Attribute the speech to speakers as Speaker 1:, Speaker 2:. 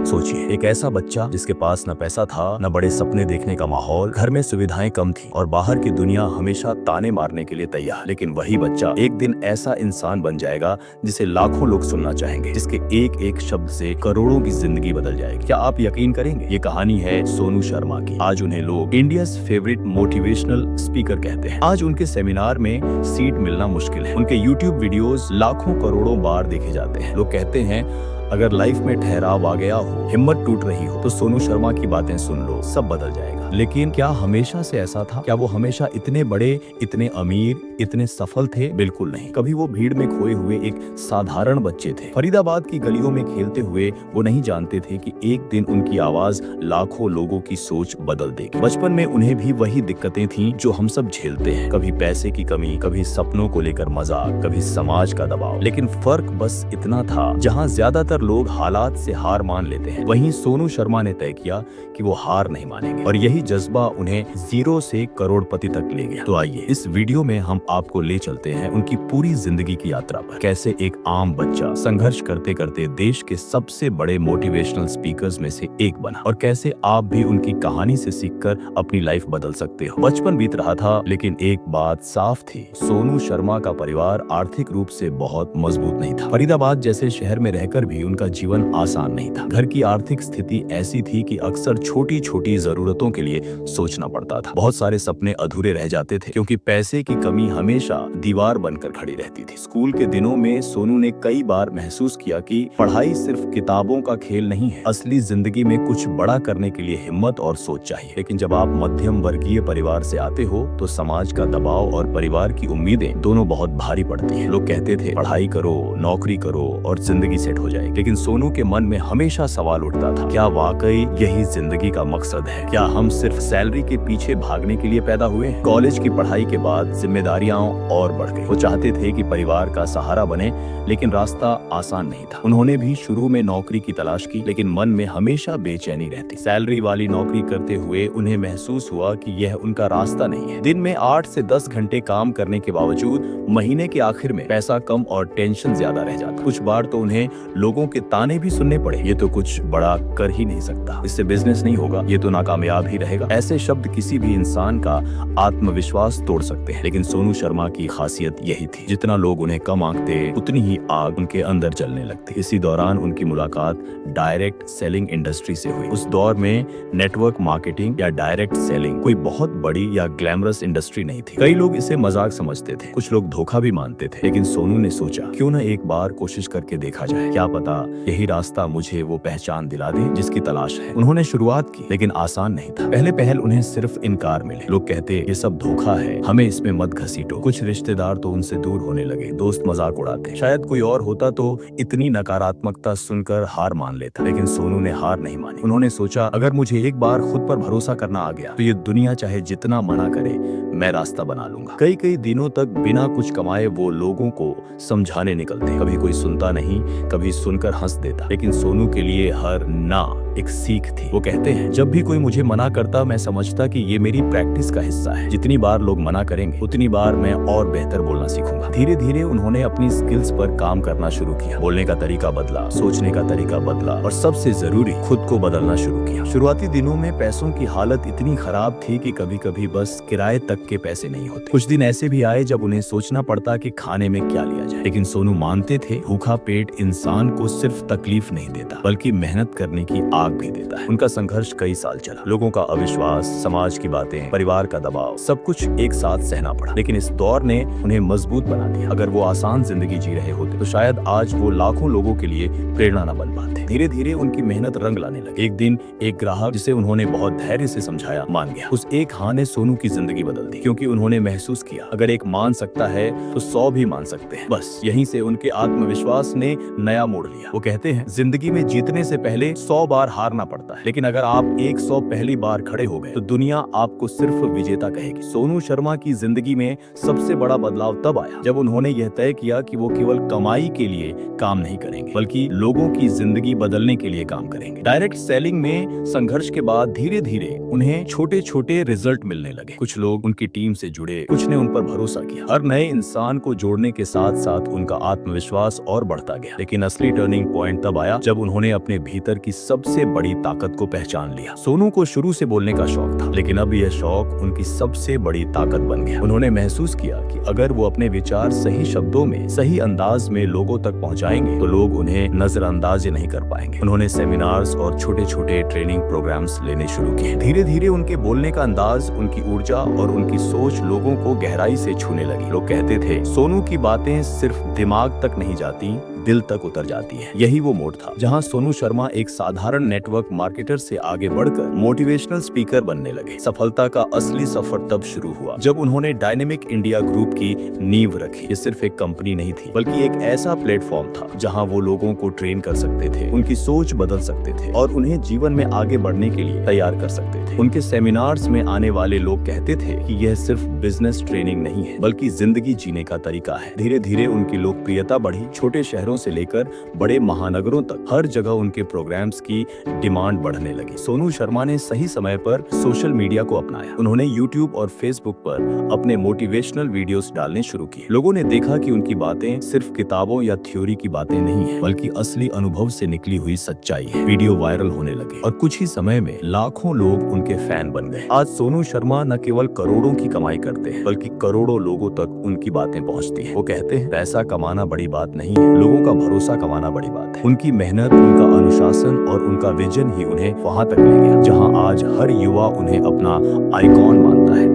Speaker 1: सोचिए, एक ऐसा बच्चा जिसके पास न पैसा था, न बड़े सपने देखने का माहौल, घर में सुविधाएं कम थी और बाहर की दुनिया हमेशा ताने मारने के लिए तैयार। लेकिन वही बच्चा एक दिन ऐसा इंसान बन जाएगा जिसे लाखों लोग सुनना चाहेंगे, जिसके एक एक शब्द से करोड़ों की जिंदगी बदल जाएगी। क्या आप यकीन करेंगे? ये कहानी है सोनू शर्मा की। आज उन्हें लोग इंडियाज फेवरेट मोटिवेशनल स्पीकर कहते हैं। आज उनके सेमिनार में सीट मिलना मुश्किल है। उनके यूट्यूब वीडियोस लाखों करोड़ों बार देखे जाते हैं। लोग कहते हैं अगर लाइफ में ठहराव आ गया हो, हिम्मत टूट रही हो, तो सोनू शर्मा की बातें सुन लो, सब बदल जाएगा। लेकिन क्या हमेशा से ऐसा था? क्या वो हमेशा इतने बड़े, इतने अमीर, इतने सफल थे? बिल्कुल नहीं। कभी वो भीड़ में खोए हुए एक साधारण बच्चे थे। फरीदाबाद की गलियों में खेलते हुए वो नहीं जानते थे कि एक दिन उनकी आवाज लाखों लोगों की सोच बदल देगी। बचपन में उन्हें भी वही दिक्कतें थीं जो हम सब झेलते हैं। कभी पैसे की कमी, कभी सपनों को लेकर मजाक, कभी समाज का दबाव। लेकिन फर्क बस इतना था, जहाँ ज्यादातर लोग हालात से हार मान लेते हैं, वहीं सोनू शर्मा ने तय किया कि वो हार नहीं मानेंगे। और यही जज्बा उन्हें जीरो से करोड़पति तक ले गया। तो आइए इस वीडियो में हम आपको ले चलते हैं उनकी पूरी जिंदगी की यात्रा पर। कैसे एक आम बच्चा संघर्ष करते करते देश के सबसे बड़े मोटिवेशनल स्पीकर्स में से एक बना, और कैसे आप भी उनकी कहानी से सीखकर अपनी लाइफ बदल सकते हो। बचपन बीत रहा था, लेकिन एक बात साफ थी, सोनू शर्मा का परिवार आर्थिक रूप से बहुत मजबूत नहीं था। फरीदाबाद जैसे शहर में रहकर भी उनका जीवन आसान नहीं था। घर की आर्थिक स्थिति ऐसी थी कि अक्सर छोटी छोटी जरूरतों के लिए सोचना पड़ता था। बहुत सारे सपने अधूरे रह जाते थे क्योंकि पैसे की कमी हमेशा दीवार बनकर खड़ी रहती थी। स्कूल के दिनों में सोनू ने कई बार महसूस किया कि पढ़ाई सिर्फ किताबों का खेल नहीं है, असली जिंदगी में कुछ बड़ा करने के लिए हिम्मत और सोच चाहिए। लेकिन जब आप मध्यम वर्गीय परिवार से आते हो तो समाज का दबाव और परिवार की उम्मीदें दोनों बहुत भारी पड़ती हैं। लोग कहते थे पढ़ाई करो, नौकरी करो और जिंदगी सेट हो जाएगी। लेकिन सोनू के मन में हमेशा सवाल उठता था, क्या वाकई यही जिंदगी का मकसद है? क्या हम सिर्फ सैलरी के पीछे भागने के लिए पैदा हुए हैं? कॉलेज की पढ़ाई के बाद जिम्मेदारियां और बढ़ गई। वो चाहते थे कि परिवार का सहारा बने, लेकिन रास्ता आसान नहीं था। उन्होंने भी शुरू में नौकरी की तलाश की, लेकिन मन में हमेशा बेचैनी रहती। सैलरी वाली नौकरी करते हुए उन्हें महसूस हुआ कि यह उनका रास्ता नहीं है। दिन में 8 से 10 घंटे काम करने के बावजूद महीने के आखिर में पैसा कम और टेंशन ज्यादा रह जाता। कुछ बार तो उन्हें लोगों के ताने भी सुनने पड़े, ये तो कुछ बड़ा कर ही नहीं सकता, इससे बिजनेस नहीं होगा, ये तो नाकामयाब ही रहेगा। ऐसे शब्द किसी भी इंसान का आत्मविश्वास तोड़ सकते हैं। लेकिन सोनू शर्मा की खासियत यही थी, जितना लोग उन्हें कम आंकते, उतनी ही आग उनके अंदर जलने लगती। इसी दौरान उनकी मुलाकात डायरेक्ट सेलिंग इंडस्ट्री से हुई। उस दौर में नेटवर्क मार्केटिंग या डायरेक्ट सेलिंग कोई बहुत बड़ी या ग्लैमरस इंडस्ट्री नहीं थी। कई लोग इसे मजाक समझते थे, कुछ लोग धोखा भी मानते थे। लेकिन सोनू ने सोचा, क्यों न एक बार कोशिश करके देखा जाए, क्या पता यही रास्ता मुझे वो पहचान दिला दे जिसकी तलाश है। उन्होंने शुरुआत की, लेकिन आसान नहीं था। पहले पहल उन्हें सिर्फ इनकार मिले। लोग कहते ये सब धोखा है, हमें इसमें मत घसीटो। कुछ रिश्तेदार तो उनसे दूर होने लगे, दोस्त मजाक उड़ाते। शायद कोई और होता तो इतनी नकारात्मकता सुनकर हार मान लेता, लेकिन सोनू ने हार नहीं मानी। उन्होंने सोचा, अगर मुझे एक बार खुद पर भरोसा करना आ गया तो ये दुनिया चाहे जितना मना करे, मैं रास्ता बना लूंगा। कई कई दिनों तक बिना कुछ कमाए वो लोगों को समझाने निकलते। कभी कोई सुनता नहीं, कभी सुनकर हंस देता, लेकिन सोनू के लिए हर ना एक सीख थी। वो कहते हैं, जब भी कोई मुझे मना करता, मैं समझता कि ये मेरी प्रैक्टिस का हिस्सा है। जितनी बार लोग मना करेंगे, उतनी बार मैं और बेहतर बोलना सीखूंगा। धीरे धीरे उन्होंने अपनी स्किल्स पर काम करना शुरू किया। बोलने का तरीका बदला, सोचने का तरीका बदला, और सबसे जरूरी, खुद को बदलना शुरू किया। शुरुआती दिनों में पैसों की हालत इतनी खराब थी कि कभी कभी बस किराए तक के पैसे नहीं होते। कुछ दिन ऐसे भी आए जब उन्हें सोचना पड़ता कि खाने में क्या लिया जाए। लेकिन सोनू मानते थे, भूखा पेट इंसान को सिर्फ तकलीफ नहीं देता, बल्कि मेहनत करने की आग भी देता है। उनका संघर्ष कई साल चला। लोगों का अविश्वास, समाज की बातें, परिवार का दबाव, सब कुछ एक साथ सहना पड़ा। लेकिन इस दौर ने उन्हें मजबूत बना दिया। अगर वो आसान जिंदगी जी रहे होते तो शायद आज वो लाखों लोगों के लिए प्रेरणा न बन पाते। धीरे धीरे उनकी मेहनत रंग लाने लगी। एक दिन एक ग्राहक, जिसे उन्होंने बहुत धैर्य से समझाया, मान गया। उस एक हाँ ने सोनू की जिंदगी बदल दी, क्योंकि उन्होंने महसूस किया, अगर एक मान सकता है तो 100 भी मान सकते हैं। बस यहीं से उनके आत्मविश्वास ने नया मोड़ लिया। वो कहते हैं, जिंदगी में जीतने से पहले 100 बार हारना पड़ता है, लेकिन अगर आप 100 पहली बार खड़े हो गए तो दुनिया आपको सिर्फ विजेता कहेगी। सोनू शर्मा की जिंदगी में सबसे बड़ा बदलाव तब आया जब उन्होंने यह तय किया कि वो केवल कमाई के लिए काम नहीं करेंगे, बल्कि लोगों की जिंदगी बदलने के लिए काम करेंगे। डायरेक्ट सेलिंग में संघर्ष के बाद धीरे धीरे उन्हें छोटे छोटे रिजल्ट मिलने लगे। कुछ लोग उनकी उनकी टीम से जुड़े, कुछ ने उन पर भरोसा किया। हर नए इंसान को जोड़ने के साथ साथ उनका आत्मविश्वास और बढ़ता गया। लेकिन असली टर्निंग पॉइंट तब आया जब उन्होंने अपने भीतर की सबसे बड़ी ताकत को पहचान लिया। सोनू को शुरू से बोलने का शौक था, लेकिन अब यह शौक उनकी सबसे बड़ी ताकत बन गया। उन्होंने महसूस किया कि अगर वो अपने विचार सही शब्दों में, सही अंदाज में लोगों तक पहुंचाएंगे तो लोग उन्हें नजरअंदाज नहीं कर पाएंगे। उन्होंने सेमिनार्स और छोटे छोटे ट्रेनिंग प्रोग्राम्स लेने शुरू किए। धीरे धीरे उनके बोलने का अंदाज, उनकी ऊर्जा और उनकी सोच लोगों को गहराई से छूने लगी। लोग कहते थे सोनू की बातें सिर्फ दिमाग तक नहीं जाती, दिल तक उतर जाती है। यही वो मोड़ था जहां सोनू शर्मा एक साधारण नेटवर्क मार्केटर से आगे बढ़कर मोटिवेशनल स्पीकर बनने लगे। सफलता का असली सफर तब शुरू हुआ जब उन्होंने डायनेमिक इंडिया ग्रुप की नींव रखी। ये सिर्फ एक कंपनी नहीं थी, बल्कि एक ऐसा प्लेटफॉर्म था जहां वो लोगों को ट्रेन कर सकते थे, उनकी सोच बदल सकते थे और उन्हें जीवन में आगे बढ़ने के लिए तैयार कर सकते थे। उनके सेमिनार्स में आने वाले लोग कहते थे कि यह सिर्फ बिजनेस ट्रेनिंग नहीं है, बल्कि जिंदगी जीने का तरीका है। धीरे धीरे उनकी लोकप्रियता बढ़ी। छोटे शहरों से लेकर बड़े महानगरों तक हर जगह उनके प्रोग्राम्स की डिमांड बढ़ने लगी। सोनू शर्मा ने सही समय पर सोशल मीडिया को अपनाया। उन्होंने यूट्यूब और फेसबुक पर अपने मोटिवेशनल वीडियोस डालने शुरू किए। लोगों ने देखा कि उनकी बातें सिर्फ किताबों या थ्योरी की बातें नहीं है, बल्कि असली अनुभव से निकली हुई सच्चाई है। वीडियो वायरल होने लगे और कुछ ही समय में लाखों लोग उनके फैन बन गए। आज सोनू शर्मा न केवल करोड़ों की कमाई करते हैं, बल्कि करोड़ों लोगों तक उनकी बातें पहुंचती हैं। वो कहते हैं पैसा कमाना बड़ी बात नहीं है, लोगों का भरोसा कमाना बड़ी बात है। उनकी मेहनत, उनका अनुशासन और उनका विजन ही उन्हें वहां तक ले गया जहां आज हर युवा उन्हें अपना आइकॉन मानता है।